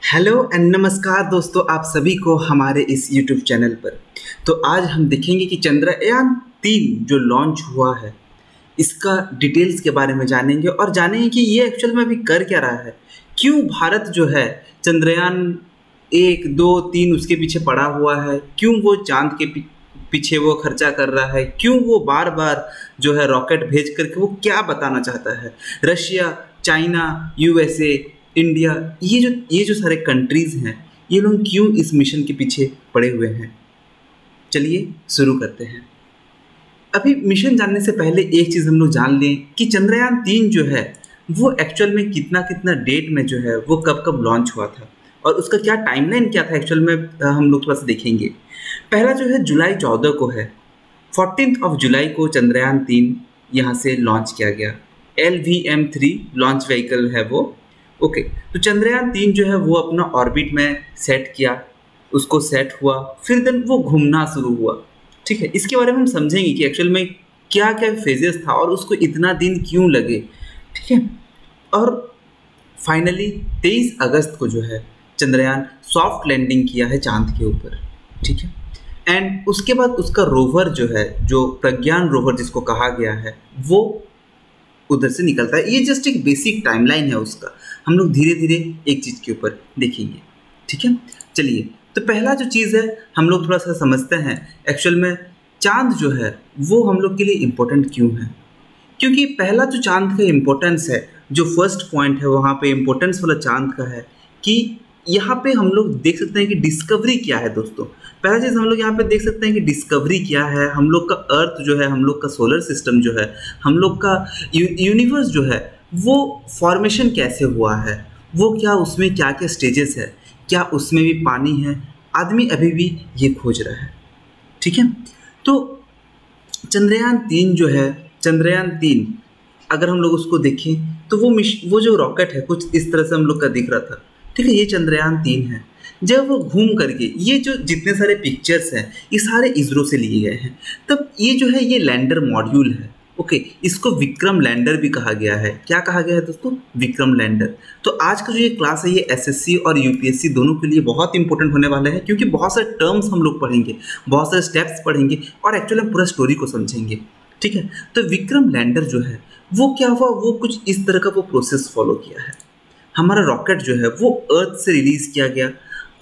Hello and नमस्कार दोस्तों, आप सभी को हमारे इस यूट्यूब चैनल पर। तो आज हम देखेंगे कि चंद्रयान 3 जो लॉन्च हुआ है, इसका डिटेल्स के बारे में जानेंगे और जानेंगे कि ये एक्चुअल में अभी कर क्या रहा है। क्यों भारत जो है चंद्रयान 1, 2, 3 उसके पीछे पड़ा हुआ है, क्यों वो चांद के पीछे वो खर्चा कर रहा है, क्यों वो बार बार जो है रॉकेट भेज करके वो क्या बताना चाहता है। रशिया, चाइना, यूएसए, इंडिया, ये जो सारे कंट्रीज़ हैं, ये लोग क्यों इस मिशन के पीछे पड़े हुए हैं। चलिए शुरू करते हैं। अभी मिशन जानने से पहले एक चीज़ हम लोग जान लें कि चंद्रयान 3 जो है वो एक्चुअल में कितना कितना डेट में जो है वो कब कब लॉन्च हुआ था और उसका क्या टाइमलाइन क्या था एक्चुअल में, हम लोग थोड़ा सा देखेंगे। पहला जो है जुलाई 14 को है, 14 जुलाई को चंद्रयान 3 यहाँ से लॉन्च किया गया। LVM-3 लॉन्च व्हीकल है वो। ओके, तो चंद्रयान 3 जो है वो अपना ऑर्बिट में सेट किया, उसको सेट हुआ, फिर देन वो घूमना शुरू हुआ। ठीक है, इसके बारे में हम समझेंगे कि एक्चुअल में क्या क्या फेजेस था और उसको इतना दिन क्यों लगे। ठीक है, और फाइनली 23 अगस्त को जो है चंद्रयान सॉफ्ट लैंडिंग किया है चांद के ऊपर। ठीक है, एंड उसके बाद उसका रोवर जो है, जो प्रज्ञान रोवर जिसको कहा गया है, वो उधर से निकलता है। ये जस्ट एक बेसिक टाइमलाइन है उसका, हम लोग धीरे धीरे एक चीज़ के ऊपर देखेंगे। ठीक है, चलिए, तो पहला जो चीज़ है हम लोग थोड़ा सा समझते हैं एक्चुअल में चांद जो है वो हम लोग के लिए इम्पोर्टेंट क्यों है। क्योंकि पहला जो चांद का इम्पोर्टेंस है, जो फर्स्ट पॉइंट है वहाँ पे इम्पोर्टेंस वाला चांद का है कि यहाँ पे हम लोग देख सकते हैं कि डिस्कवरी क्या है। दोस्तों, पहला चीज़ हम लोग यहाँ पे देख सकते हैं कि डिस्कवरी क्या है। हम लोग का अर्थ जो है, हम लोग का सोलर सिस्टम जो है, हम लोग का यूनिवर्स जो है, वो फॉर्मेशन कैसे हुआ है, वो क्या उसमें क्या क्या स्टेजेस है, क्या उसमें भी पानी है, आदमी अभी भी ये खोज रहा है। ठीक है, तो चंद्रयान 3 जो है, चंद्रयान 3 अगर हम लोग उसको देखें तो वो जो रॉकेट है कुछ इस तरह से हम लोग का दिख रहा था। ठीक है, ये चंद्रयान 3 है। जब वो घूम करके, ये जो जितने सारे पिक्चर्स हैं ये सारे इसरो से लिए गए हैं। तब ये जो है ये लैंडर मॉड्यूल है। ओके, इसको विक्रम लैंडर भी कहा गया है। क्या कहा गया है दोस्तों? विक्रम लैंडर। तो आज का जो ये क्लास है ये एसएससी और यूपीएससी दोनों के लिए बहुत इंपॉर्टेंट होने वाला है, क्योंकि बहुत सारे टर्म्स हम लोग पढ़ेंगे, बहुत सारे स्टेप्स पढ़ेंगे और एक्चुअली हम पूरा स्टोरी को समझेंगे। ठीक है, तो विक्रम लैंडर जो है वो क्या हुआ, वो कुछ इस तरह का वो प्रोसेस फॉलो किया है। हमारा रॉकेट जो है वो अर्थ से रिलीज़ किया गया।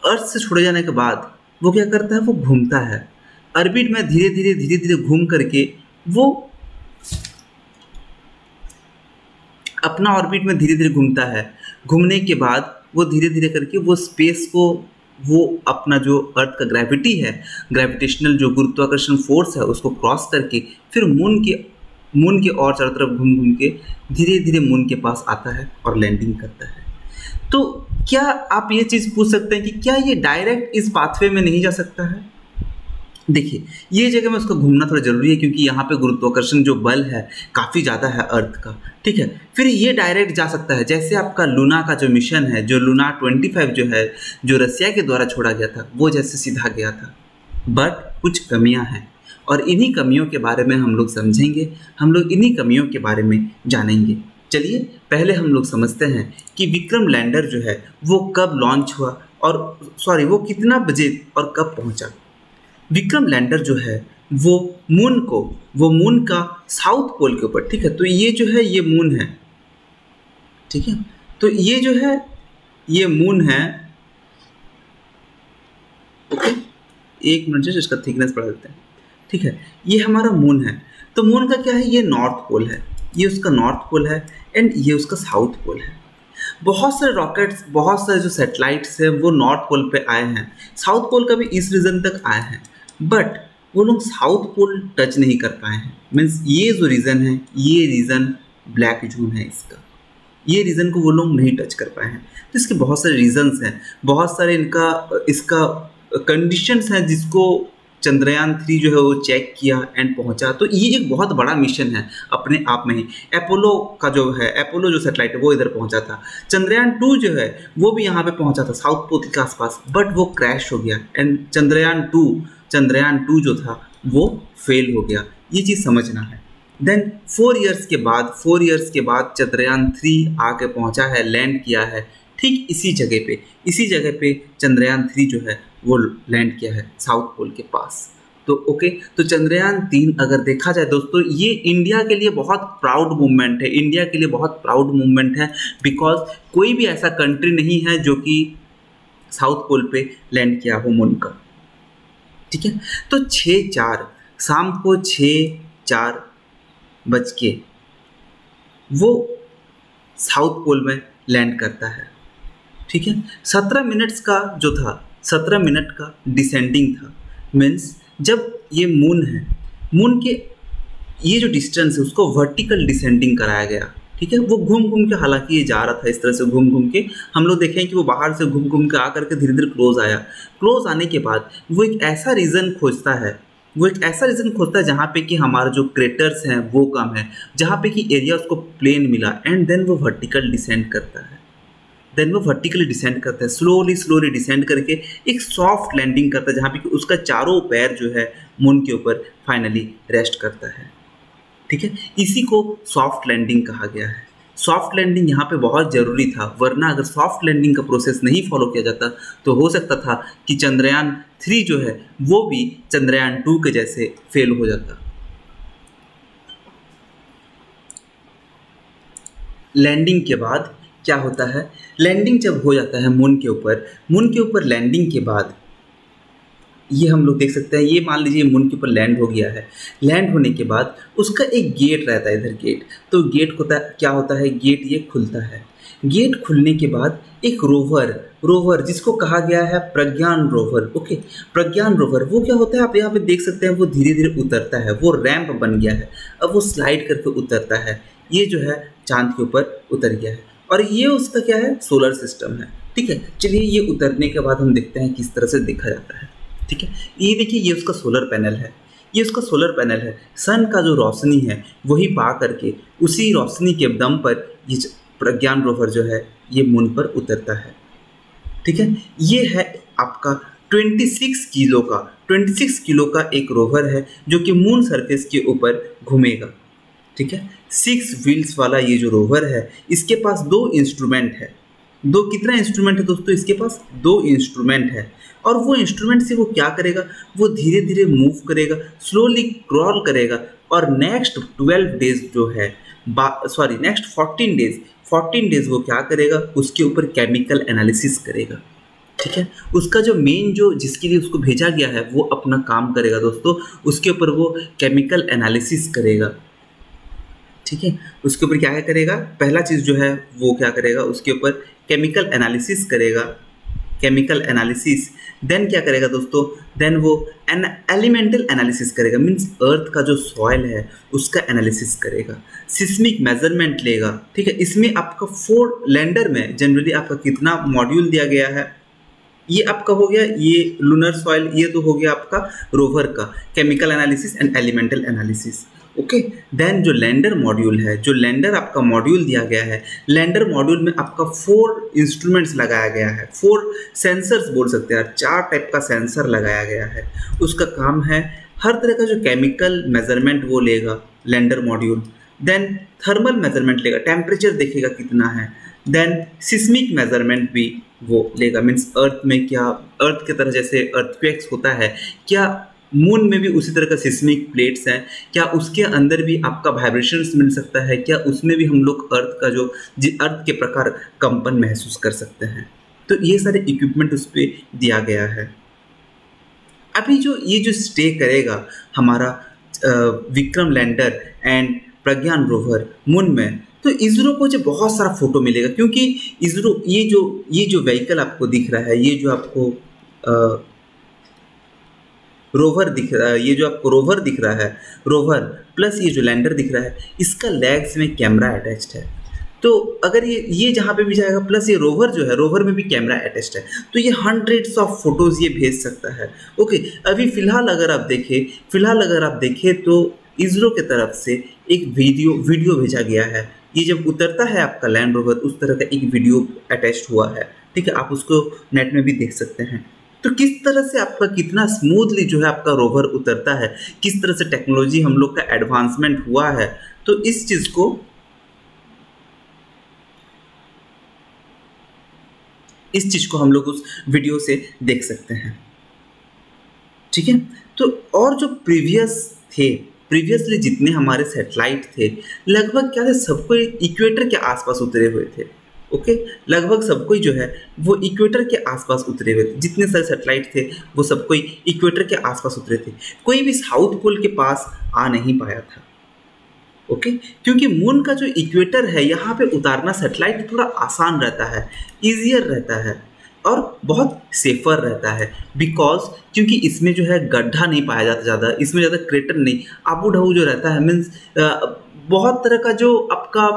अर्थ से छोड़े जाने के बाद वो क्या करता है, वो घूमता है ऑर्बिट में, धीरे धीरे घूम करके वो अपना ऑर्बिट में धीरे धीरे घूमता है। घूमने के बाद वो धीरे धीरे करके वो स्पेस को, वो अपना जो अर्थ का ग्रेविटी है, ग्रेविटेशनल जो गुरुत्वाकर्षण फोर्स है, उसको क्रॉस करके फिर मून के और चारों तरफ घूम घूम के धीरे धीरे मून के पास आता है और लैंडिंग करता है। तो क्या आप ये चीज़ पूछ सकते हैं कि क्या ये डायरेक्ट इस पाथवे में नहीं जा सकता है? देखिए, ये जगह में उसका घूमना थोड़ा ज़रूरी है, क्योंकि यहाँ पे गुरुत्वाकर्षण जो बल है काफ़ी ज़्यादा है अर्थ का। ठीक है, फिर ये डायरेक्ट जा सकता है, जैसे आपका लूना का जो मिशन है, जो लूना 25 जो है, जो रसिया के द्वारा छोड़ा गया था, वो जैसे सीधा गया था। बट कुछ कमियाँ हैं और इन्हीं कमियों के बारे में हम लोग समझेंगे, हम लोग इन्हीं कमियों के बारे में जानेंगे। चलिए, पहले हम लोग समझते हैं कि विक्रम लैंडर जो है वो कब लॉन्च हुआ और वो कितना बजे और कब पहुंचा। विक्रम लैंडर जो है वो मून का साउथ पोल के ऊपर, ठीक है, तो ये जो है ये मून है। ठीक है, तो ये जो है ये मून है। ओके, एक मिनट से इसका थिकनेस बढ़ा देते हैं। ठीक है, ये हमारा मून है। तो मून का क्या है, ये नॉर्थ पोल है, ये उसका नॉर्थ पोल है एंड ये उसका साउथ पोल है। बहुत सारे रॉकेट्स, बहुत सारे जो सैटेलाइट्स हैं वो नॉर्थ पोल पे आए हैं, साउथ पोल का भी इस रीजन तक आए हैं, बट वो लोग साउथ पोल टच नहीं कर पाए हैं। मीन्स ये जो रीज़न है, ये रीज़न ब्लैक जून है इसका, ये रीज़न को वो लोग नहीं टच कर पाए हैं। तो इसके बहुत सारे रीजंस हैं, बहुत सारे इसका कंडीशंस हैं जिसको चंद्रयान 3 जो है वो चेक किया एंड पहुंचा। तो ये एक बहुत बड़ा मिशन है अपने आप में ही। अपोलो का जो है, अपोलो जो सैटेलाइट है वो इधर पहुंचा था। चंद्रयान 2 जो है वो भी यहाँ पे पहुंचा था साउथ पोल के आसपास, बट वो क्रैश हो गया एंड चंद्रयान 2 जो था वो फेल हो गया। ये चीज़ समझना है। देन 4 इयर्स के बाद चंद्रयान 3 आके पहुंचा है, लैंड किया है ठीक इसी जगह पे चंद्रयान 3 जो है वो लैंड किया है साउथ पोल के पास। तो ओके, तो चंद्रयान 3 अगर देखा जाए दोस्तों, ये इंडिया के लिए बहुत प्राउड मूवमेंट है, इंडिया के लिए बहुत प्राउड मूवमेंट है, बिकॉज कोई भी ऐसा कंट्री नहीं है जो कि साउथ पोल पे लैंड किया हो मून का। ठीक है, तो 6:04 शाम को 6:04 बज के वो साउथ पोल में लैंड करता है। ठीक है, 17 मिनट्स का जो था, 17 मिनट का डिसेंडिंग था। मीन्स जब ये मून है, मून के ये जो डिस्टेंस है उसको वर्टिकल डिसेंडिंग कराया गया। ठीक है, वो घूम घूम के, हालांकि ये जा रहा था इस तरह से घूम घूम के, हम लोग देखें कि वो बाहर से घूम घूम के आकर के धीरे धीरे क्लोज आया। क्लोज आने के बाद वो एक ऐसा रीजन खोजता है जहाँ पे कि हमारा जो क्रेटर्स हैं वो कम है, जहाँ पे कि एरिया उसको प्लेन मिला, एंड देन वो वर्टिकल डिसेंड करता है। वर्टिकली डिसेंड करता है, स्लोली डिसेंड करके एक सॉफ्ट लैंडिंग करता है, जहाँ पे कि उसका चारों पैर जो है मून के ऊपर फाइनली रेस्ट करता है। ठीक है, इसी को सॉफ्ट लैंडिंग कहा गया है। सॉफ्ट लैंडिंग यहाँ पे बहुत ज़रूरी था, वरना अगर सॉफ्ट लैंडिंग का प्रोसेस नहीं फॉलो किया जाता तो हो सकता था कि चंद्रयान 3 जो है वो भी चंद्रयान 2 के जैसे फेल हो जाता। लैंडिंग के बाद क्या होता है, लैंडिंग जब हो जाता है मून के ऊपर लैंडिंग के बाद ये हम लोग देख सकते हैं, ये मान लीजिए मून के ऊपर लैंड हो गया है। लैंड होने के बाद उसका एक गेट रहता है, इधर गेट, तो गेट क्या होता है, गेट ये खुलता है। गेट खुलने के बाद एक रोवर जिसको कहा गया है प्रज्ञान रोवर। ओके, प्रज्ञान रोवर वो क्या होता है, आप यहाँ पे देख सकते हैं, वो धीरे धीरे उतरता है, वो रैंप बन गया है, अब वो स्लाइड करके उतरता है। ये जो है चांद के ऊपर उतर गया है, और ये उसका क्या है, सोलर सिस्टम है। ठीक है, चलिए ये उतरने के बाद हम देखते हैं किस तरह से देखा जाता है। ठीक है, ये देखिए, ये उसका सोलर पैनल है, सन का जो रोशनी है वही पा करके उसी रोशनी के दम पर ये प्रज्ञान रोवर जो है ये मून पर उतरता है। ठीक है, ये है आपका 26 किलो का एक रोवर है जो कि मून सरफेस के ऊपर घूमेगा। ठीक है, 6 व्हील्स वाला ये जो रोवर है, इसके पास 2 इंस्ट्रूमेंट है। कितना इंस्ट्रूमेंट है दोस्तों, इसके पास 2 इंस्ट्रूमेंट है, और वो इंस्ट्रूमेंट से वो क्या करेगा, वो धीरे धीरे मूव करेगा, स्लोली क्रॉल करेगा, और नेक्स्ट 12 डेज जो है, नेक्स्ट 14 डेज वो क्या करेगा, उसके ऊपर केमिकल एनालिसिस करेगा। ठीक है, उसका जो मेन जो जिसके लिए उसको भेजा गया है वो अपना काम करेगा दोस्तों, उसके ऊपर वो केमिकल एनालिसिस करेगा। ठीक है, उसके ऊपर क्या करेगा, पहला चीज़ जो है वो क्या करेगा, उसके ऊपर केमिकल एनालिसिस करेगा। देन क्या करेगा दोस्तों, देन वो एलिमेंटल एनालिसिस करेगा, मीन्स अर्थ का जो सॉइल है उसका एनालिसिस करेगा, सिस्मिक मेजरमेंट लेगा। ठीक है, इसमें आपका 4 लैंडर में जनरली आपका कितना मॉड्यूल दिया गया है, ये आपका हो गया, ये लूनर सॉइल, ये तो हो गया आपका रोवर का chemical analysis and elemental analysis. Okay, then जो लैंडर मॉड्यूल है, जो लैंडर आपका मॉड्यूल दिया गया है, लैंडर मॉड्यूल में आपका 4 इंस्ट्रूमेंट्स लगाया गया है, 4 सेंसर्स बोल सकते हैं, 4 टाइप का सेंसर लगाया गया है। उसका काम है हर तरह का जो केमिकल मेजरमेंट वो लेगा lander module, then thermal measurement लेगा, टेम्परेचर देखेगा कितना है, देन सिस्मिक मेजरमेंट भी वो लेगा, मीन्स अर्थ में क्या, अर्थ की तरह जैसे अर्थक्वेक्स होता है, क्या मून में भी उसी तरह का सिस्मिक प्लेट्स हैं, क्या उसके अंदर भी आपका वाइब्रेशंस मिल सकता है, क्या उसमें भी हम लोग अर्थ का जो अर्थ के प्रकार कंपन महसूस कर सकते हैं। तो ये सारे इक्विपमेंट उस पर दिया गया है। अभी जो ये जो स्टे करेगा हमारा Vikram lander and Pragyan rover moon में, तो इसरो को जो बहुत सारा फोटो मिलेगा, क्योंकि इसरो ये जो व्हीकल आपको दिख रहा है, ये जो आपको रोवर दिख रहा है, ये जो आपको रोवर दिख रहा है, रोवर प्लस ये जो लैंडर दिख रहा है, इसका लेग्स में कैमरा अटैच्ड है। तो अगर ये जहाँ पे भी जाएगा, प्लस ये रोवर जो है, रोवर में भी कैमरा अटैच्ड है, तो ये हंड्रेड्स ऑफ फोटोज़ ये भेज सकता है। ओके, अभी फ़िलहाल अगर आप देखें तो इसरो के तरफ से एक वीडियो भेजा गया है। ये जब उतरता है आपका लैंड रोवर, उस तरह का एक वीडियो अटैच्ड हुआ है। ठीक है, आप उसको नेट में भी देख सकते हैं। तो किस तरह से आपका कितना स्मूथली जो है आपका रोवर उतरता है, किस तरह से टेक्नोलॉजी हम लोग का एडवांसमेंट हुआ है, तो इस चीज़ को इस चीज़ को हम लोग उस वीडियो से देख सकते हैं, ठीक है। तो और जो प्रीवियसली जितने हमारे सैटेलाइट थे, लगभग क्या थे, सबको इक्वेटर के आसपास उतरे हुए थे। ओके, लगभग सबको जो है वो इक्वेटर के आसपास उतरे हुए थे। जितने सारे सैटेलाइट थे वो सबको इक्वेटर के आसपास उतरे थे। कोई भी साउथ पोल के पास आ नहीं पाया था। ओके, क्योंकि मून का जो इक्वेटर है यहाँ पे उतारना सैटेलाइट थोड़ा आसान रहता है, ईजियर रहता है और बहुत सेफर रहता है। बिकॉज क्योंकि इसमें जो है गड्ढा नहीं पाया जाता ज़्यादा, इसमें ज़्यादा क्रेटर नहीं, आबू ढाबू जो रहता है, मीन्स बहुत तरह का जो आपका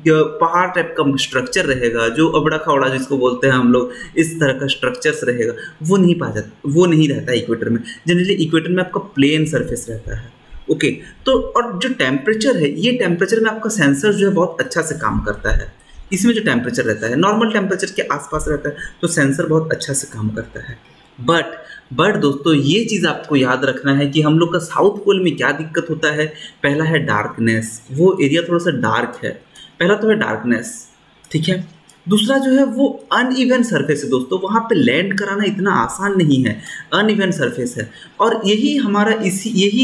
पहाड़ टाइप का स्ट्रक्चर रहेगा, जो अबड़ा खवड़ा जिसको बोलते हैं हम लोग, इस तरह का स्ट्रक्चर्स रहेगा, वो नहीं पाया जाता, वो नहीं रहता है इक्वेटर में। जनरली इक्वेटर में आपका प्लेन सरफेस रहता है। ओके, तो और जो टेम्परेचर है, ये टेम्परेचर में आपका सेंसर जो है बहुत अच्छा से काम करता है। इसमें जो टेम्परेचर रहता है नॉर्मल टेम्परेचर के आसपास रहता है, तो सेंसर बहुत अच्छा से काम करता है। बट दोस्तों ये चीज़ आपको याद रखना है कि हम लोग का साउथ पोल में क्या दिक्कत होता है। पहला है डार्कनेस, वो एरिया थोड़ा सा डार्क है, पहला तो है डार्कनेस, ठीक है। दूसरा जो है वो अनइवन सरफेस है दोस्तों, वहाँ पे लैंड कराना इतना आसान नहीं है, अनइवन सरफेस है। और यही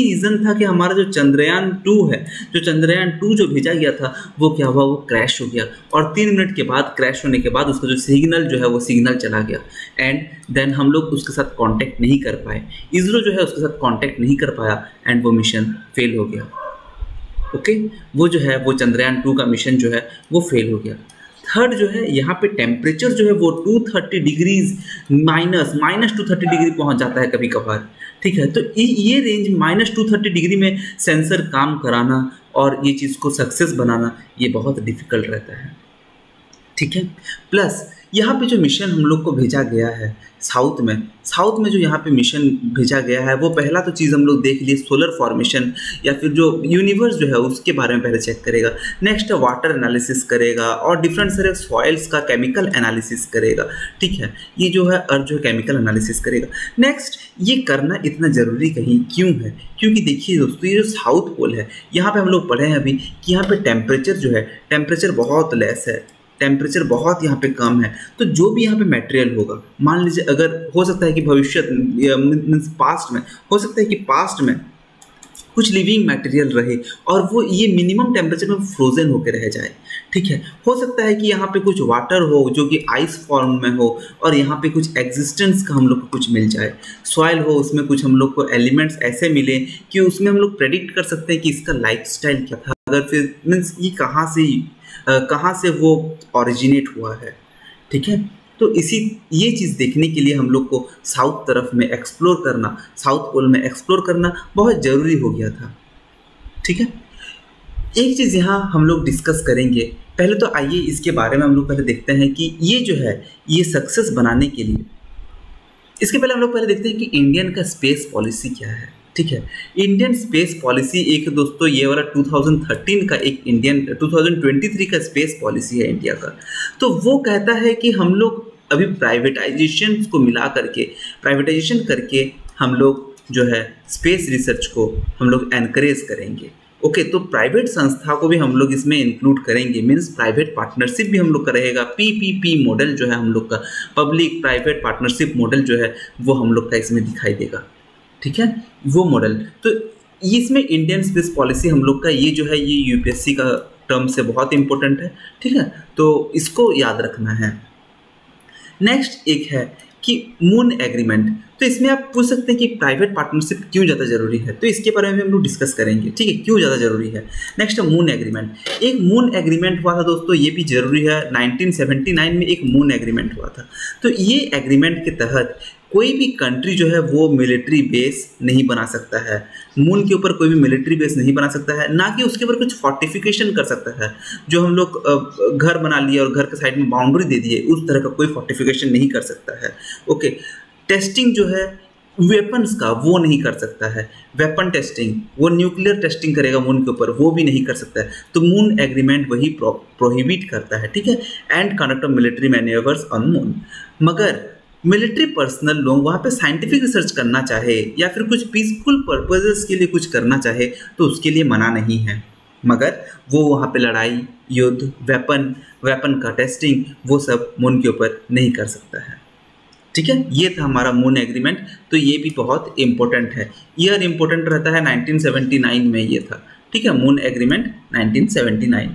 रीज़न था कि हमारा जो चंद्रयान 2 है, जो चंद्रयान 2 जो भेजा गया था, वो क्या हुआ, वो क्रैश हो गया। और 3 मिनट के बाद क्रैश होने के बाद उसका जो सिग्नल जो है वो सिग्नल चला गया, एंड देन हम लोग उसके साथ कांटेक्ट नहीं कर पाए। इसरो जो है उसके साथ कांटेक्ट नहीं कर पाया एंड वो मिशन फेल हो गया। ओके, वो जो है वो चंद्रयान 2 का मिशन जो है वो फेल हो गया। थर्ड जो है यहाँ पे टेम्परेचर जो है वो 230 डिग्रीज माइनस 230 डिग्री पहुँच जाता है कभी कभार, ठीक है। तो ये रेंज -230 डिग्री में सेंसर काम कराना और ये चीज़ को सक्सेस बनाना, ये बहुत डिफिकल्ट रहता है, ठीक है। प्लस यहाँ पे जो मिशन हम लोग को भेजा गया है साउथ में जो यहाँ पे मिशन भेजा गया है, वो पहला तो चीज़ हम लोग देख लिए, सोलर फॉर्मेशन या फिर जो यूनिवर्स जो है उसके बारे में पहले चेक करेगा। नेक्स्ट वाटर एनालिसिस करेगा और डिफरेंट सारे सॉइल्स का केमिकल एनालिसिस करेगा, ठीक है। ये जो है अर्थ जो है केमिकल एनालिसिस करेगा। नेक्स्ट ये करना इतना ज़रूरी कहीं क्यों है, क्योंकि देखिए दोस्तों, ये जो साउथ पोल है, यहाँ पर हम लोग पढ़े हैं अभी कि यहाँ पर टेम्परेचर जो है, टेम्परेचर बहुत लेस है, टेम्परेचर बहुत यहाँ पे कम है। तो जो भी यहाँ पे मटेरियल होगा, मान लीजिए अगर हो सकता है कि भविष्य मीन्स पास्ट में, हो सकता है कि पास्ट में कुछ लिविंग मटेरियल रहे और वो ये मिनिमम टेम्परेचर में फ्रोजन होकर रह जाए, ठीक है। हो सकता है कि यहाँ पे कुछ वाटर हो जो कि आइस फॉर्म में हो और यहाँ पे कुछ एग्जिस्टेंस का हम लोग को कुछ मिल जाए। सॉइल हो, उसमें कुछ हम लोग को एलिमेंट्स ऐसे मिले कि उसमें हम लोग प्रेडिक्ट कर सकते हैं कि इसका लाइफस्टाइल क्या था, अगर फिर मीन्स ये कहाँ से वो ओरिजिनेट हुआ है, ठीक है। तो ये चीज़ देखने के लिए हम लोग को साउथ तरफ में एक्सप्लोर करना, साउथ पोल में एक्सप्लोर करना बहुत ज़रूरी हो गया था, ठीक है। एक चीज़ यहाँ हम लोग डिस्कस करेंगे। पहले तो आइए इसके बारे में हम लोग पहले देखते हैं कि ये जो है ये सक्सेस बनाने के लिए, इसके पहले हम लोग पहले देखते हैं कि इंडियन का स्पेस पॉलिसी क्या है, ठीक है। इंडियन स्पेस पॉलिसी एक दोस्तों ये वाला 2013 का एक 2023 का स्पेस पॉलिसी है इंडिया का। तो वो कहता है कि हम लोग अभी प्राइवेटाइजेशन को मिला करके, प्राइवेटाइजेशन करके हम लोग जो है स्पेस रिसर्च को हम लोग एनकरेज करेंगे। ओके, तो प्राइवेट संस्था को भी हम लोग इसमें इंक्लूड करेंगे, मीन्स प्राइवेट पार्टनरशिप भी हम लोग का रहेगा। PPP मॉडल जो है हम लोग का, पब्लिक प्राइवेट पार्टनरशिप मॉडल जो है वो हम लोग का इसमें दिखाई देगा, ठीक है, वो मॉडल। तो इसमें इंडियन स्पेस पॉलिसी हम लोग का ये जो है ये UPSC का टर्म से बहुत इंपॉर्टेंट है, ठीक है, तो इसको याद रखना है। नेक्स्ट एक है कि मून एग्रीमेंट। तो इसमें आप पूछ सकते हैं कि प्राइवेट पार्टनरशिप क्यों ज़्यादा ज़रूरी है, तो इसके बारे में हम लोग डिस्कस करेंगे, ठीक है, क्यों ज़्यादा ज़रूरी है। Next moon agreement. एक मून एग्रीमेंट हुआ था दोस्तों, ये भी ज़रूरी है। 1979 में एक मून एग्रीमेंट हुआ था। तो ये एग्रीमेंट के तहत कोई भी कंट्री जो है वो मिलिट्री बेस नहीं बना सकता है, मून के ऊपर कोई भी मिलिट्री बेस नहीं बना सकता है, ना कि उसके ऊपर कुछ फोर्टिफिकेशन कर सकता है। जो हम लोग घर बना लिए और घर के साइड में बाउंड्री दे दिए, उस तरह का कोई फोर्टिफिकेशन नहीं कर सकता है। ओके, टेस्टिंग जो है वेपन्स का वो नहीं कर सकता है, वेपन टेस्टिंग, वो न्यूक्लियर टेस्टिंग करेगा मून के ऊपर, वो भी नहीं कर सकता है। तो मून एग्रीमेंट वही प्रोहिबिट करता है, ठीक है, and conduct of military manoeuvres on moon. मगर मिलिट्री पर्सनल लोग वहाँ पे साइंटिफिक रिसर्च करना चाहे या फिर कुछ पीसफुल पर्पसेस के लिए कुछ करना चाहे तो उसके लिए मना नहीं है, मगर वो वहाँ पे लड़ाई, युद्ध, वेपन का टेस्टिंग वो सब मून के ऊपर नहीं कर सकता है। ठीक है, ये था हमारा मून एग्रीमेंट। तो ये भी बहुत इंपॉर्टेंट है, ईयर इंपॉर्टेंट रहता है 1979 में ये था। ठीक है, मून एग्रीमेंट 1979।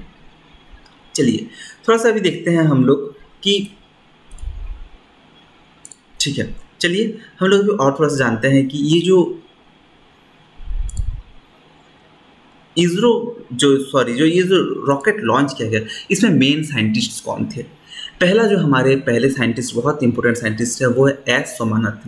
चलिए थोड़ा सा अभी देखते हैं हम लोग कि, ठीक है चलिए हम लोग भी और थोड़ा सा जानते हैं कि ये जो इसरो जो ये जो रॉकेट लॉन्च किया गया, इसमें मेन साइंटिस्ट कौन थे? पहला जो हमारे पहले साइंटिस्ट, बहुत इंपॉर्टेंट साइंटिस्ट है, वो है एस सोमनाथ।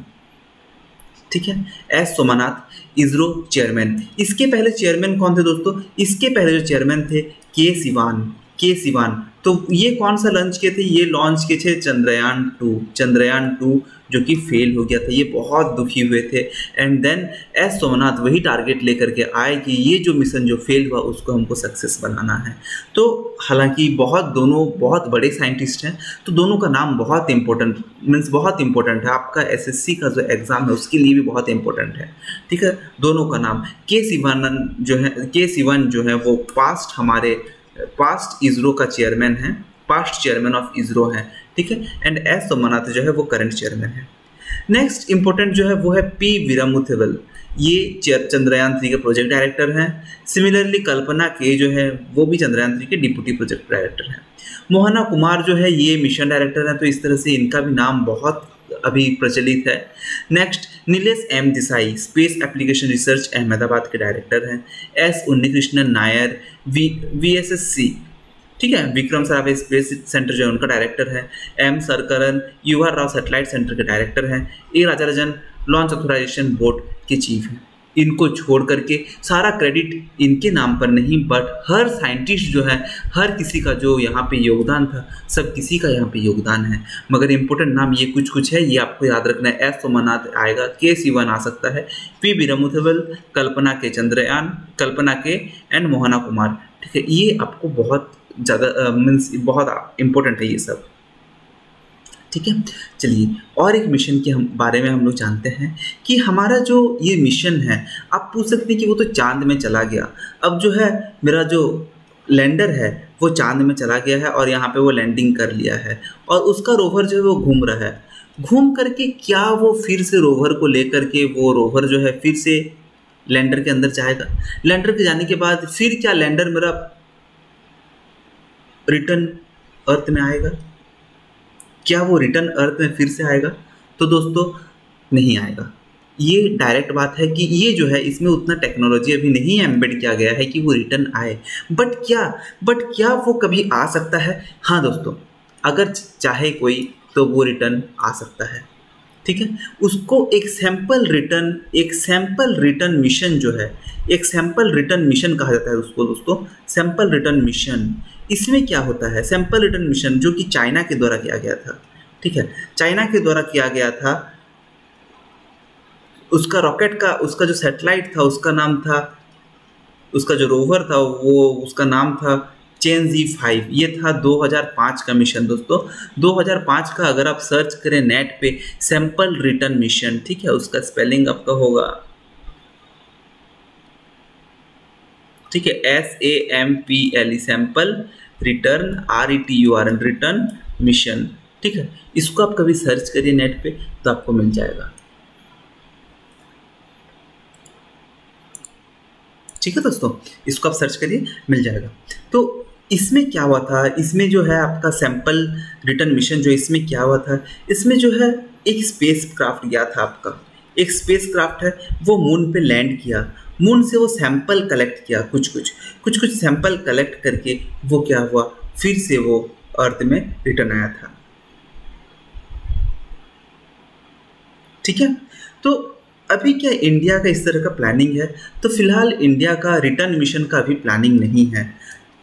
ठीक है, एस सोमनाथ इसरो चेयरमैन। इसके पहले चेयरमैन कौन थे दोस्तों? इसके पहले जो चेयरमैन थे के सिवान। तो ये कौन सा लॉन्च किए थे? ये लॉन्च किए थे चंद्रयान 2 जो कि फेल हो गया था। ये बहुत दुखी हुए थे। एंड देन एस सोमनाथ वही टारगेट लेकर के आए कि ये जो मिशन जो फेल हुआ उसको हमको सक्सेस बनाना है। तो हालांकि दोनों बहुत बड़े साइंटिस्ट हैं, तो दोनों का नाम बहुत इंपॉर्टेंट है। आपका एसएससी का जो एग्ज़ाम है उसके लिए भी बहुत इंपॉर्टेंट है। ठीक है, दोनों का नाम के सिवन जो है वो पास्ट इसरो का चेयरमैन है, पास्ट चेयरमैन ऑफ इसरो है। ठीक है, एंड एस सोमनाथ जो है वो करंट चेयरमैन है। नेक्स्ट इंपॉर्टेंट जो है वो है पी वीरमुथुवल। ये चंद्रयान 3 के प्रोजेक्ट डायरेक्टर हैं। सिमिलरली कल्पना के जो है वो भी चंद्रयान 3 के डिप्टी प्रोजेक्ट डायरेक्टर हैं। मोहना कुमार जो है ये मिशन डायरेक्टर है, तो इस तरह से इनका भी नाम बहुत अभी प्रचलित है। Next Nilesh M Desai space application research Ahmedabad के डायरेक्टर हैं। एस उन्नीकृष्णन नायर VSSC, ठीक है, विक्रम साराभाई स्पेस सेंटर जो है उनका डायरेक्टर है। एम सरकरन युवा राव सैटेलाइट सेंटर के डायरेक्टर हैं। ए राजराजन लॉन्च ऑथराइजेशन बोर्ड के चीफ हैं। इनको छोड़ करके सारा क्रेडिट इनके नाम पर नहीं, बट हर साइंटिस्ट जो है, हर किसी का जो यहाँ पे योगदान था, सब किसी का यहाँ पे योगदान है। मगर इम्पोर्टेंट नाम ये कुछ है, ये आपको याद रखना है। एस सोमनाथ आएगा, के सिवन आ सकता है, पी वीरमुथुवल, कल्पना के एंड मोहना कुमार। ठीक है, ये आपको बहुत ज़्यादा मीन्स बहुत इम्पोर्टेंट है ये सब। ठीक है, चलिए और एक मिशन के बारे में हम लोग जानते हैं कि हमारा जो ये मिशन है, आप पूछ सकते हैं कि वो तो चांद में चला गया। अब जो है मेरा जो लैंडर है वो चांद में चला गया है और यहाँ पे वो लैंडिंग कर लिया है, और उसका रोवर जो है वो घूम रहा है। घूम करके क्या वो फिर से रोवर को लेकर के वो रोवर जो है फिर से लैंडर के अंदर जाएगा? लैंडर के जाने के बाद फिर क्या लैंडर मेरा रिटर्न अर्थ में आएगा? क्या वो रिटर्न अर्थ में फिर से आएगा? तो दोस्तों नहीं आएगा। ये डायरेक्ट बात है कि ये जो है इसमें उतना टेक्नोलॉजी अभी नहीं एम्बेड किया गया है कि वो रिटर्न आए। बट क्या वो कभी आ सकता है? हाँ दोस्तों, अगर चाहे कोई तो वो रिटर्न आ सकता है। ठीक है, उसको एक सैंपल रिटर्न मिशन जो है, एक सैंपल रिटर्न मिशन कहा जाता है उसको दोस्तों, सैंपल रिटर्न मिशन। इसमें क्या होता है? सैंपल रिटर्न मिशन जो कि चाइना के द्वारा किया गया था। ठीक है, चाइना के द्वारा किया गया था। उसका रॉकेट का, उसका जो सैटेलाइट था उसका नाम था, उसका जो रोवर था वो उसका नाम था चेनजी-5। ये था 2005 का मिशन दोस्तों। 2005 का अगर आप सर्च करें नेट पे सैंपल रिटर्न मिशन, ठीक है, उसका स्पेलिंग आपका होगा, ठीक है, SAMPLE sample return RETURN return mission. ठीक है, इसको आप कभी सर्च करिए नेट पे तो आपको मिल जाएगा। ठीक है दोस्तों, इसको आप सर्च करिए मिल जाएगा। तो इसमें क्या हुआ था, इसमें जो है आपका सैंपल रिटर्न मिशन जो इसमें क्या हुआ था, इसमें जो है एक स्पेस क्राफ्ट गया था आपका, एक स्पेस क्राफ्ट है वो मून पे लैंड किया। मून से वो सैंपल कलेक्ट किया, कुछ सैंपल कलेक्ट करके वो क्या हुआ, फिर से वो अर्थ में रिटर्न आया था। ठीक है, तो अभी क्या इंडिया का इस तरह का प्लानिंग है? तो फिलहाल इंडिया का रिटर्न मिशन का अभी प्लानिंग नहीं है।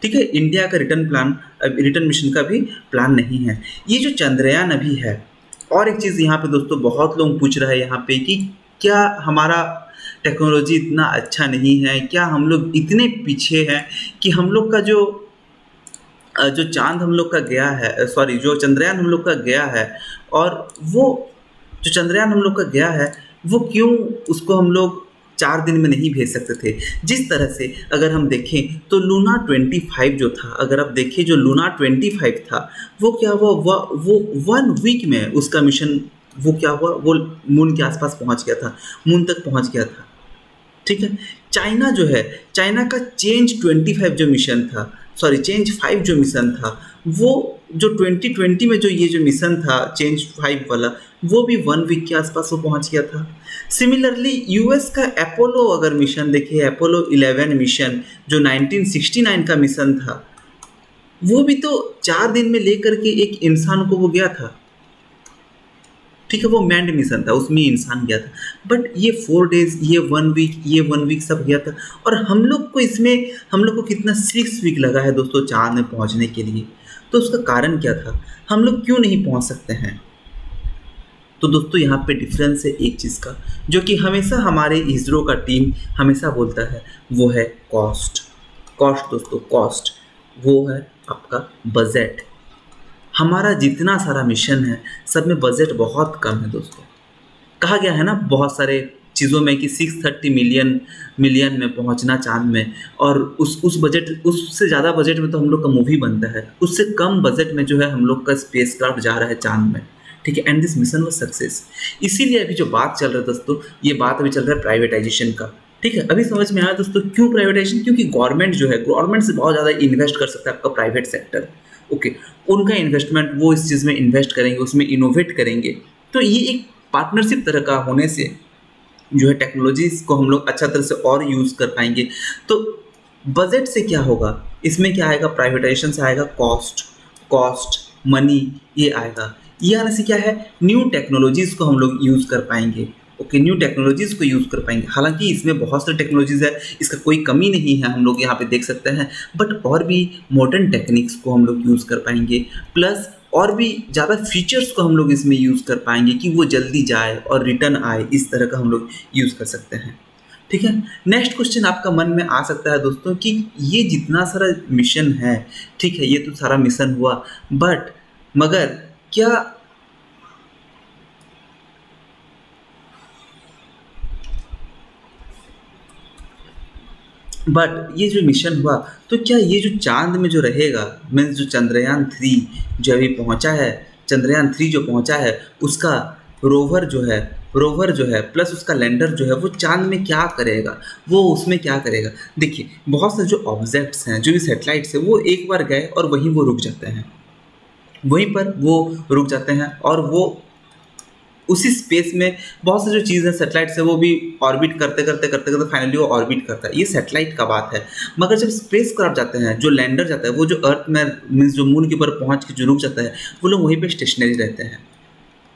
ठीक है, इंडिया का रिटर्न मिशन का भी प्लान नहीं है। ये जो चंद्रयान अभी है, और एक चीज़ यहाँ पे दोस्तों बहुत लोग पूछ रहे हैं यहाँ पे कि क्या हमारा टेक्नोलॉजी इतना अच्छा नहीं है, क्या हम लोग इतने पीछे हैं कि हम लोग का जो चांद हम लोग का गया है, सॉरी जो चंद्रयान हम लोग का गया है, और वो जो चंद्रयान हम लोग का गया है वो क्यों उसको हम लोग 4 दिन में नहीं भेज सकते थे। जिस तरह से अगर हम देखें तो लूना 25 जो था, अगर आप देखें जो लूना 25 था वो क्या हुआ, वो 1 वीक में उसका मिशन वो क्या हुआ, वो मून के आसपास पहुंच गया था, मून तक पहुंच गया था। ठीक है, चाइना जो है, चाइना का चेंज 25 जो मिशन था, सॉरी चेंज 5 जो मिशन था, वो जो 2020 में जो ये जो मिशन था चेंज 5 वाला, वो भी 1 वीक के आसपास वो पहुंच गया था। सिमिलरली यूएस का अपोलो अगर मिशन देखिए, अपोलो 11 मिशन जो 1969 का मिशन था, वो भी तो 4 दिन में लेकर के एक इंसान को वो गया था। ठीक है, वो मैंड मिशन था, उसमें इंसान गया था। बट ये 4 डेज, ये 1 वीक, ये 1 वीक सब गया था। और हम लोग को इसमें, हम लोग को कितना 6 वीक लगा है दोस्तों चांद में पहुंचने के लिए। तो उसका कारण क्या था, हम लोग क्यों नहीं पहुंच सकते हैं? तो दोस्तों यहाँ पे डिफरेंस है एक चीज़ का, जो कि हमेशा हमारे इसरो का टीम हमेशा बोलता है, वो है कॉस्ट। कॉस्ट दोस्तों, कॉस्ट वो है आपका बजट। हमारा जितना सारा मिशन है सब में बजट बहुत कम है दोस्तों। कहा गया है ना बहुत सारे चीज़ों में कि 630 मिलियन में पहुंचना चांद में, और उस बजट, उससे ज़्यादा बजट में तो हम लोग का मूवी बनता है, उससे कम बजट में जो है हम लोग का स्पेस क्राफ्ट जा रहा है चांद में। ठीक है, and this mission was success. इसीलिए अभी जो बात चल रहा है दोस्तों, ये बात अभी चल रहा है प्राइवेटाइजेशन का। ठीक है, अभी समझ में आया दोस्तों क्यों प्राइवेटाइजेशन, क्योंकि गवर्नमेंट जो है, गवर्नमेंट से बहुत ज़्यादा इन्वेस्ट कर सकता है आपका प्राइवेट सेक्टर। ओके, उनका इन्वेस्टमेंट वो इस चीज़ में इन्वेस्ट करेंगे, उसमें इनोवेट करेंगे। तो ये एक पार्टनरशिप तरह का होने से जो है टेक्नोलॉजीज को हम लोग अच्छा तरह से और यूज़ कर पाएंगे। तो बजट से क्या होगा, इसमें क्या आएगा, प्राइवेटाइजेशन से आएगा कॉस्ट मनी, ये आएगा। ये आने से क्या है, न्यू टेक्नोलॉजीज़ को हम लोग यूज़ कर पाएंगे। ओके, न्यू टेक्नोलॉजीज़ को यूज़ कर पाएंगे। हालांकि इसमें बहुत सारी टेक्नोलॉजीज़ है, इसका कोई कमी नहीं है, हम लोग यहाँ पे देख सकते हैं, बट और भी मॉडर्न टेक्निक्स को हम लोग यूज़ कर पाएंगे, प्लस और भी ज़्यादा फीचर्स को हम लोग इसमें यूज़ कर पाएंगे कि वो जल्दी जाए और रिटर्न आए, इस तरह का हम लोग यूज़ कर सकते हैं। ठीक है, नेक्स्ट क्वेश्चन आपका मन में आ सकता है दोस्तों कि ये जितना सारा मिशन है, ठीक है, ये तो सारा मिशन हुआ, मगर क्या ये जो मिशन हुआ, तो क्या ये जो चांद में जो रहेगा, मीन्स जो चंद्रयान 3 जो अभी पहुंचा है, चंद्रयान 3 जो पहुंचा है, उसका रोवर जो है प्लस उसका लैंडर जो है, वो चांद में क्या करेगा, वो उसमें क्या करेगा? देखिए, बहुत सारे जो ऑब्जेक्ट्स हैं, जो भी सैटेलाइट्स हैं, वो एक बार गए और वहीं वो रुक जाते हैं, वहीं पर वो रुक जाते हैं, और वो उसी स्पेस में बहुत सारी जो चीज़ है सैटेलाइट से, वो भी ऑर्बिट करते फाइनली वो ऑर्बिट करता है। ये सैटेलाइट का बात है। मगर जब स्पेस क्राफ्ट जाते हैं, जो लैंडर जाता है, वो जो अर्थ में मीन्स जो मून के ऊपर पहुंच के जो रुक जाता है, वो लोग वहीं पे स्टेशनरी रहते हैं,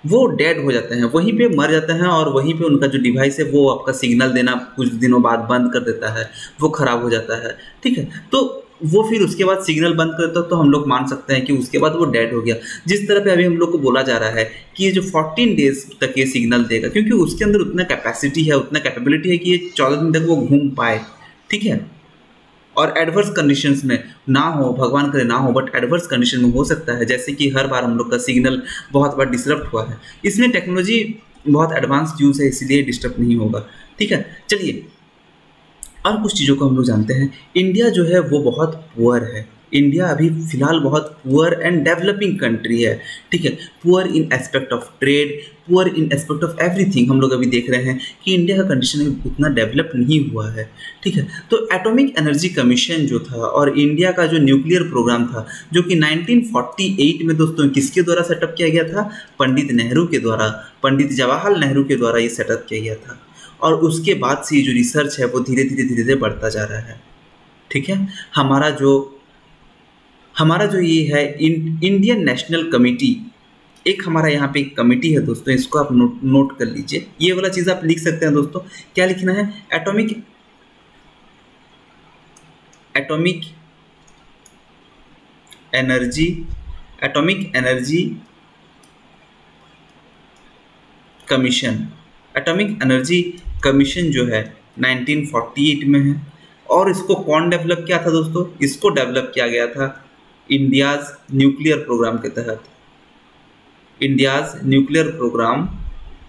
वो डेड हो जाते हैं, वहीं पे मर जाते हैं, और वहीं पे उनका जो डिवाइस है वो आपका सिग्नल देना कुछ दिनों बाद बंद कर देता है, वो ख़राब हो जाता है। ठीक है, तो वो फिर उसके बाद सिग्नल बंद कर देता, तो हम लोग मान सकते हैं कि उसके बाद वो डेड हो गया। जिस तरह पे अभी हम लोग को बोला जा रहा है कि ये जो 14 डेज तक ये सिग्नल देगा, क्योंकि उसके अंदर उतना कैपेसिटी है, उतना कैपेबिलिटी है कि ये 14 दिन तक वो घूम पाए। ठीक है, और एडवर्स कंडीशंस में ना हो, भगवान करे ना हो, बट एडवर्स कंडीशन में हो सकता है, जैसे कि हर बार हम लोग का सिग्नल बहुत बार डिस्टर्ब हुआ है। इसमें टेक्नोलॉजी बहुत एडवांस यूज़ है, इसीलिए डिस्टर्ब नहीं होगा। ठीक है, चलिए और कुछ चीज़ों को हम लोग जानते हैं। इंडिया जो है वो बहुत पुअर है, इंडिया अभी फिलहाल बहुत पुअर एंड डेवलपिंग कंट्री है। ठीक है, poor in aspect of trade, poor in aspect of everything. हम लोग अभी देख रहे हैं कि इंडिया का कंडीशन उतना डेवलप नहीं हुआ है। ठीक है, तो एटॉमिक एनर्जी कमीशन जो था और इंडिया का जो न्यूक्लियर प्रोग्राम था, जो कि 1948 में दोस्तों किसके द्वारा सेटअप किया गया था? पंडित नेहरू के द्वारा, पंडित जवाहरलाल नेहरू के द्वारा ये सेटअप किया गया था। और उसके बाद से ये जो रिसर्च है वो धीरे धीरे बढ़ता जा रहा है। ठीक है, हमारा जो ये है इंडियन नेशनल कमेटी, एक हमारा यहाँ पे एक कमेटी है दोस्तों, इसको आप नोट कर लीजिए। ये वाला चीज़ आप लिख सकते हैं दोस्तों। क्या लिखना है? Atomic energy commission. Atomic energy commission जो है 1948 में है, और इसको कौन डेवलप किया था दोस्तों? इसको डेवलप किया गया था इंडियाज़ न्यूक्लियर प्रोग्राम के तहत। इंडियाज़ न्यूक्लियर प्रोग्राम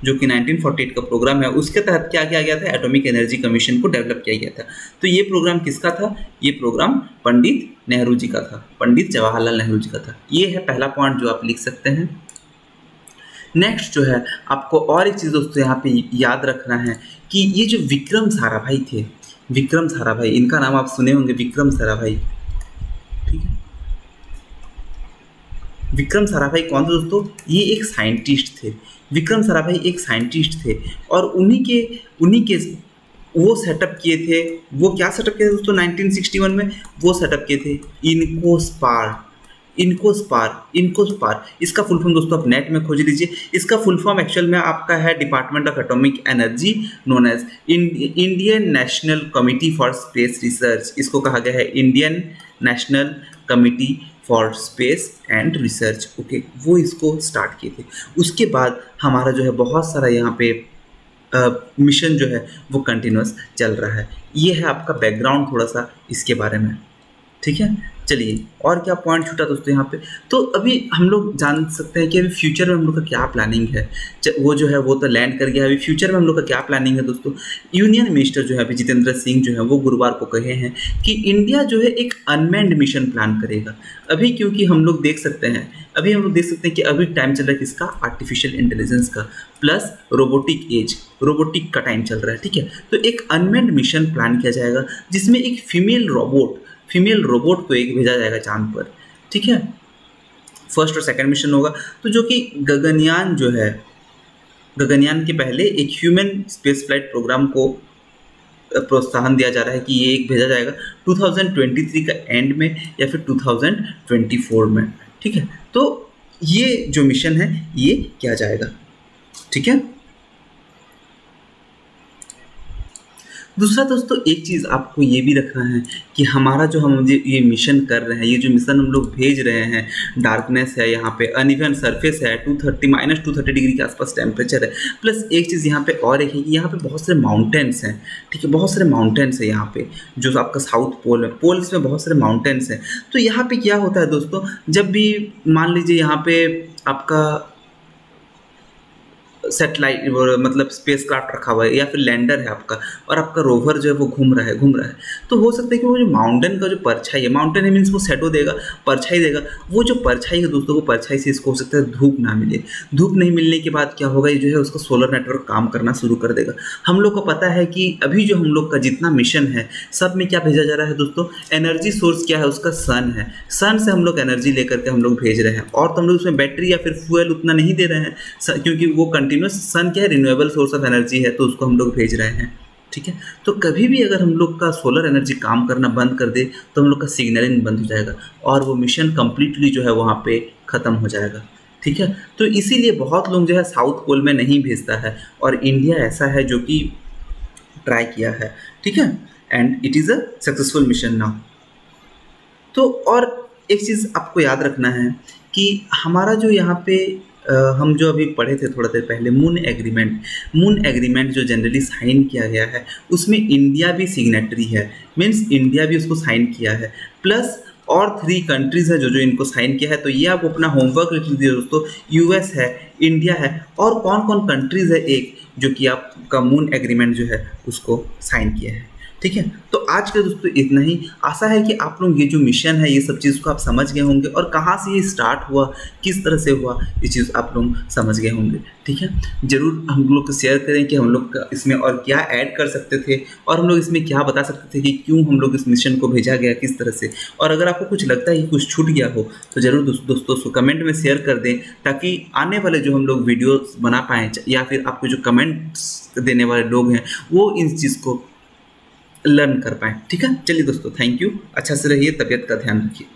जो कि 1948 का प्रोग्राम है, उसके तहत क्या किया गया था, एटॉमिक एनर्जी कमीशन को डेवलप किया गया था। तो ये प्रोग्राम किसका था, ये प्रोग्राम पंडित नेहरू जी का था, पंडित जवाहरलाल नेहरू जी का था। ये है पहला पॉइंट जो आप लिख सकते हैं। नेक्स्ट जो है आपको और एक चीज़ दोस्तों यहाँ पे याद रखना है कि ये जो विक्रम साराभाई थे, विक्रम साराभाई, इनका नाम आप सुने होंगे, विक्रम साराभाई, ठीक है। विक्रम साराभाई कौन थे दोस्तों, ये एक साइंटिस्ट थे। विक्रम साराभाई एक साइंटिस्ट थे और उन्हीं के वो सेटअप किए थे, वो क्या सेटअप किए थे दोस्तों 1961 में, वो सेटअप किए थे इनकोस्पार। इसका फुल फॉर्म दोस्तों आप नेट में खोज लीजिए। इसका फुल फॉर्म एक्चुअल में आपका है department of atomic energy known as Indian National Committee for Space Research. इसको कहा गया है Indian National Committee for Space and Research. Okay, वो इसको स्टार्ट किए थे। उसके बाद हमारा जो है बहुत सारा यहाँ पे मिशन जो है वो कंटिन्यूस चल रहा है। ये है आपका बैकग्राउंड थोड़ा सा इसके बारे में, ठीक है। चलिए और क्या पॉइंट छूटा दोस्तों यहाँ पे, तो अभी हम लोग जान सकते हैं कि अभी फ्यूचर में हम लोग का क्या प्लानिंग है। वो जो है वो तो लैंड कर गया, अभी फ्यूचर में हम लोग का क्या प्लानिंग है दोस्तों। यूनियन मिनिस्टर जो है अभी जितेंद्र सिंह जो है वो गुरुवार को कहे हैं कि इंडिया जो है एक अनमैन्ड मिशन प्लान करेगा। अभी क्योंकि हम लोग देख सकते हैं कि अभी टाइम चल रहा है किसका, आर्टिफिशियल इंटेलिजेंस का, प्लस रोबोटिक का टाइम चल रहा है, ठीक है। तो एक अनमैन्ड मिशन प्लान किया जाएगा जिसमें एक फीमेल रोबोट को एक भेजा जाएगा चांद पर, ठीक है। फर्स्ट और सेकंड मिशन होगा, तो जो कि गगनयान जो है, गगनयान के पहले एक ह्यूमन स्पेस फ्लाइट प्रोग्राम को प्रोत्साहन दिया जा रहा है कि ये एक भेजा जाएगा 2023 का एंड में या फिर 2024 में, ठीक है। तो ये जो मिशन है ये किया जाएगा, ठीक है। दूसरा दोस्तों एक चीज़ आपको ये भी रखना है कि हमारा जो हम ये मिशन कर रहे हैं, ये जो मिशन हम लोग भेज रहे हैं, डार्कनेस है, यहाँ पे अनइवन सरफेस है, -230 डिग्री के आसपास टेम्परेचर है, प्लस एक चीज़ यहाँ पे और एक है कि यहाँ पे बहुत सारे माउंटेन्स हैं, ठीक है। बहुत सारे माउंटेन्स है यहाँ पे, जो आपका साउथ पोल है, पोल्स में बहुत सारे माउंटेन्स हैं। तो यहाँ पे क्या होता है दोस्तों, जब भी मान लीजिए यहाँ पे आपका सेटेलाइट मतलब स्पेस क्राफ्ट रखा हुआ है या फिर लैंडर है आपका, और आपका रोवर जो है वो घूम रहा है, तो हो सकता है कि वो जो माउंटेन का जो परछाई है, माउंटेन है मीन्स वो शेडो देगा, परछाई देगा, वो जो परछाई है दोस्तों, वो परछाई से इसको हो सकता है धूप ना मिले। धूप नहीं मिलने के बाद क्या होगा, ये जो है उसका सोलर नेटवर्क काम करना शुरू कर देगा। हम लोग को पता है कि अभी जो हम लोग का जितना मिशन है सब में क्या भेजा जा रहा है दोस्तों, एनर्जी सोर्स क्या है उसका, सन है। सन से हम लोग एनर्जी लेकर के हम लोग भेज रहे हैं, और तो हम लोग उसमें बैटरी या फिर फ्यूल उतना नहीं दे रहे हैं, क्योंकि वो सन क्या है, रिन्यूएबल सोर्स ऑफ एनर्जी है, तो उसको हम लोग भेज रहे हैं, ठीक है। तो कभी भी अगर हम लोग का सोलर एनर्जी काम करना बंद कर दे तो हम लोग का सिग्नलिंग बंद हो जाएगा और वो मिशन कंप्लीटली जो है वहाँ पे ख़त्म हो जाएगा, ठीक है। तो इसीलिए बहुत लोग जो है साउथ पोल में नहीं भेजता है, और इंडिया ऐसा है जो कि ट्राई किया है, ठीक है, and it is a successful mission now. तो और एक चीज़ आपको याद रखना है कि हमारा जो यहाँ पे हम जो अभी पढ़े थे थोड़ा देर पहले, मून एग्रीमेंट जो जनरली साइन किया गया है, उसमें इंडिया भी सिग्नेटरी है, मीन्स इंडिया भी उसको साइन किया है, प्लस और 3 कंट्रीज़ है जो इनको साइन किया है। तो ये आप अपना होमवर्क लिख लीजिए दोस्तों, यूएस है, इंडिया है, और कौन कौन कंट्रीज़ है एक जो कि आपका मून एग्रीमेंट जो है उसको साइन किया है, ठीक है। तो आज के दोस्तों इतना ही। आशा है कि आप लोग ये जो मिशन है ये सब चीज़ को आप समझ गए होंगे, और कहाँ से ये स्टार्ट हुआ, किस तरह से हुआ, ये चीज़ आप लोग समझ गए होंगे, ठीक है। ज़रूर हम लोग को शेयर करें कि हम लोग इसमें और क्या ऐड कर सकते थे, और हम लोग इसमें क्या बता सकते थे कि क्यों हम लोग इस मिशन को भेजा गया, किस तरह से। और अगर आपको कुछ लगता है कि कुछ छूट गया हो तो ज़रूर दोस्तों उसको कमेंट में शेयर कर दें, ताकि आने वाले जो हम लोग वीडियोज़ बना पाएँ, या फिर आपको जो कमेंट्स देने वाले लोग हैं वो इन चीज़ को लर्न कर पाएँ, ठीक है। चलिए दोस्तों, थैंक यू, अच्छा से रहिए, तबीयत का ध्यान रखिए।